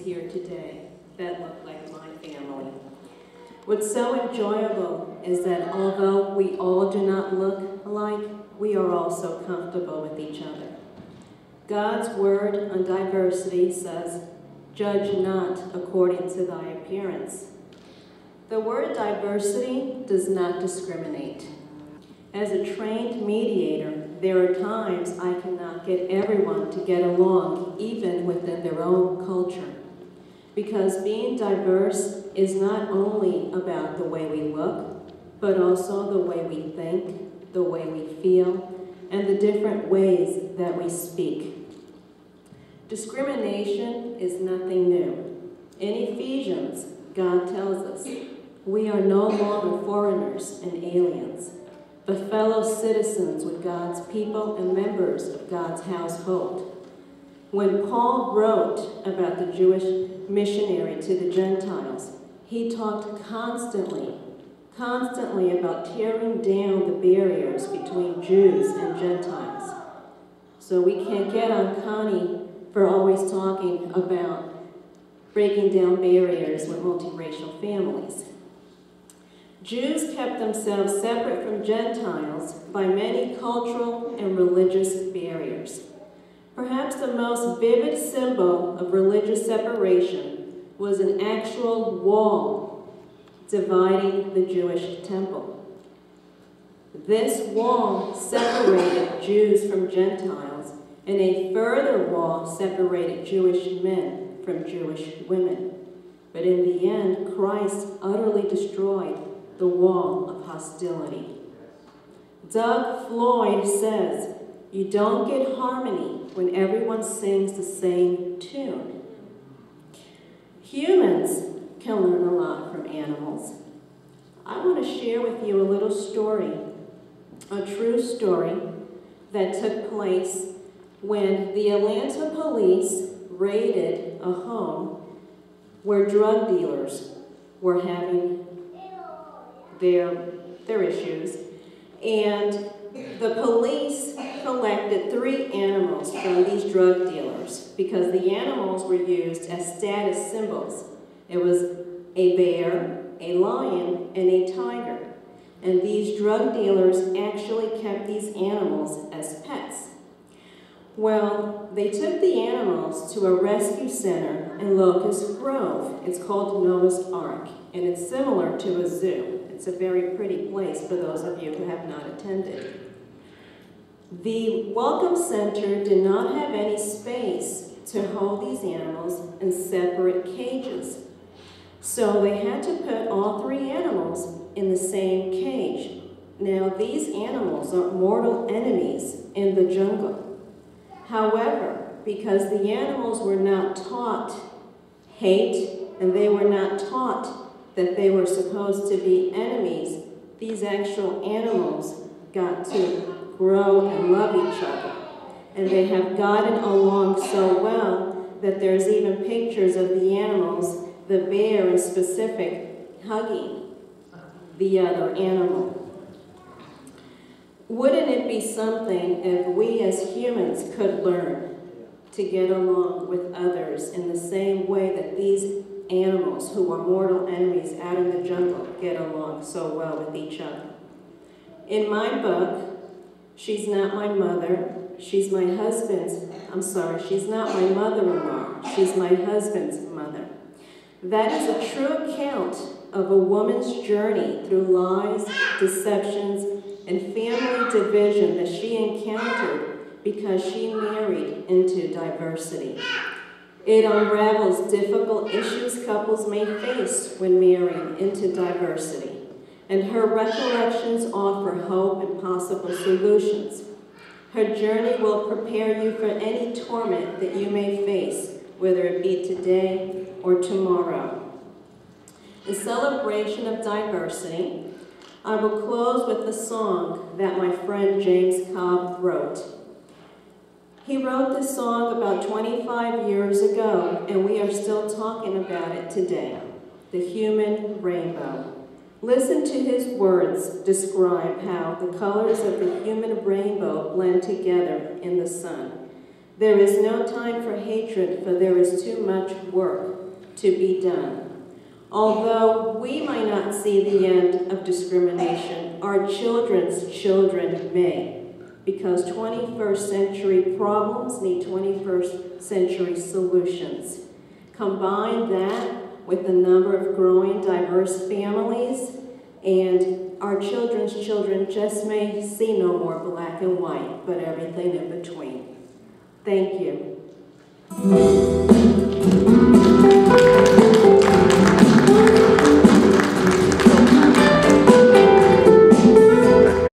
here today that look like my family. What's so enjoyable is that although we all do not look alike, we are also comfortable with each other. God's word on diversity says, "Judge not according to thy appearance." The word diversity does not discriminate. As a trained mediator, there are times I cannot get everyone to get along, even within their own culture. Because being diverse is not only about the way we look, but also the way we think, the way we feel, and the different ways that we speak. Discrimination is nothing new. In Ephesians, God tells us, we are no longer foreigners and aliens, but fellow citizens with God's people and members of God's household. When Paul wrote about the Jewish missionary to the Gentiles, he talked constantly about tearing down the barriers between Jews and Gentiles. So we can't get on Connie for always talking about breaking down barriers with multiracial families. Jews kept themselves separate from Gentiles by many cultural and religious barriers. Perhaps the most vivid symbol of religious separation was an actual wall dividing the Jewish temple. This wall separated Jews from Gentiles, and a further wall separated Jewish men from Jewish women. But in the end, Christ utterly destroyed the wall of hostility. Doug Floyd says, "You don't get harmony when everyone sings the same tune." Humans can learn a lot from animals. I want to share with you a little story, a true story that took place when the Atlanta police raided a home where drug dealers were having their issues, and the police collected 3 animals from these drug dealers because the animals were used as status symbols. It was a bear, a lion, and a tiger. And these drug dealers actually kept these animals as pets. Well, they took the animals to a rescue center in Locust Grove. It's called Noah's Ark, and it's similar to a zoo. It's a very pretty place for those of you who have not attended. The Welcome Center did not have any space to hold these animals in separate cages. So they had to put all 3 animals in the same cage. Now, these animals are mortal enemies in the jungle. However, because the animals were not taught hate, and they were not taught that they were supposed to be enemies, these actual animals got to grow and love each other. And they have gotten along so well that there's even pictures of the animals, the bear in specific, hugging the other animal. Wouldn't it be something if we as humans could learn to get along with others in the same way that these animals who are mortal enemies out in the jungle get along so well with each other? In my book, she's not my mother, she's my husband's, she's not my mother-in-law, she's my husband's mother. That is a true account of a woman's journey through lies, deceptions, and family division that she encountered because she married into diversity. It unravels difficult issues couples may face when marrying into diversity, and her recollections offer hope and possible solutions. Her journey will prepare you for any torment that you may face, whether it be today or tomorrow. In celebration of diversity, I will close with the song that my friend James Cobb wrote. He wrote this song about 25 years ago, and we are still talking about it today, the human rainbow. Listen to his words describe how the colors of the human rainbow blend together in the sun. There is no time for hatred, for there is too much work to be done. Although we might not see the end of discrimination, our children's children may, because 21st century problems need 21st century solutions. Combine that with the number of growing diverse families, and our children's children just may see no more black and white, but everything in between. Thank you.